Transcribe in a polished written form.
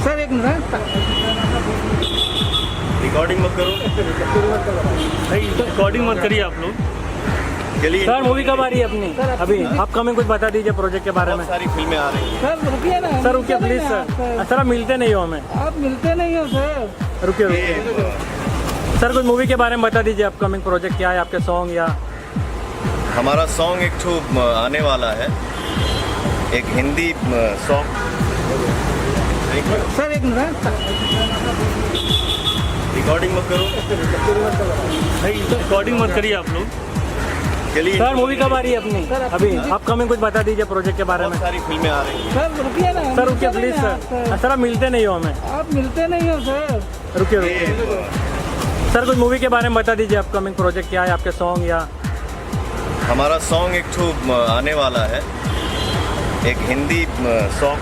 Sir एक minute recording मत करो भाई रिकॉर्डिंग मत करिए आप लोग। चलिए सर मूवी कब आ रही है अपनी? अभी अपकमिंग कुछ बता दीजिए प्रोजेक्ट के बारे में। बहुत सारी फिल्में आ रही हैं। सर रुकिए ना। सर रुकिए प्लीज सर। सर आप मिलते नहीं हो हमें। आप मिलते नहीं हो सर। रुकिए रुकिए सर, कुछ मूवी के बारे में बता दीजिए। अपकमिंग प्रोजेक्ट क्या है आपके? सॉन्ग या हमारा सॉन्ग एक ठो आने वाला है, एक हिंदी सॉन्ग। सर एक मिनट रिकॉर्डिंग मत करो भाई रिकॉर्डिंग मत करिए आप लोग। चलिए सर मूवी कब आ रही है अपनी? अभी अपकमिंग कुछ बता दीजिए प्रोजेक्ट के बारे में। बहुत सारी फिल्में आ रही हैं। सर रुकिए ना। सर रुकिए प्लीज सर। सर आप मिलते नहीं हो हमें। आप मिलते नहीं हो सर। रुकिए रुकिए सर, कुछ मूवी के बारे में बता दीजिए। अपकमिंग प्रोजेक्ट क्या है आपके? सॉन्ग या हमारा सॉन्ग एक ठो आने वाला है, एक हिंदी सॉन्ग।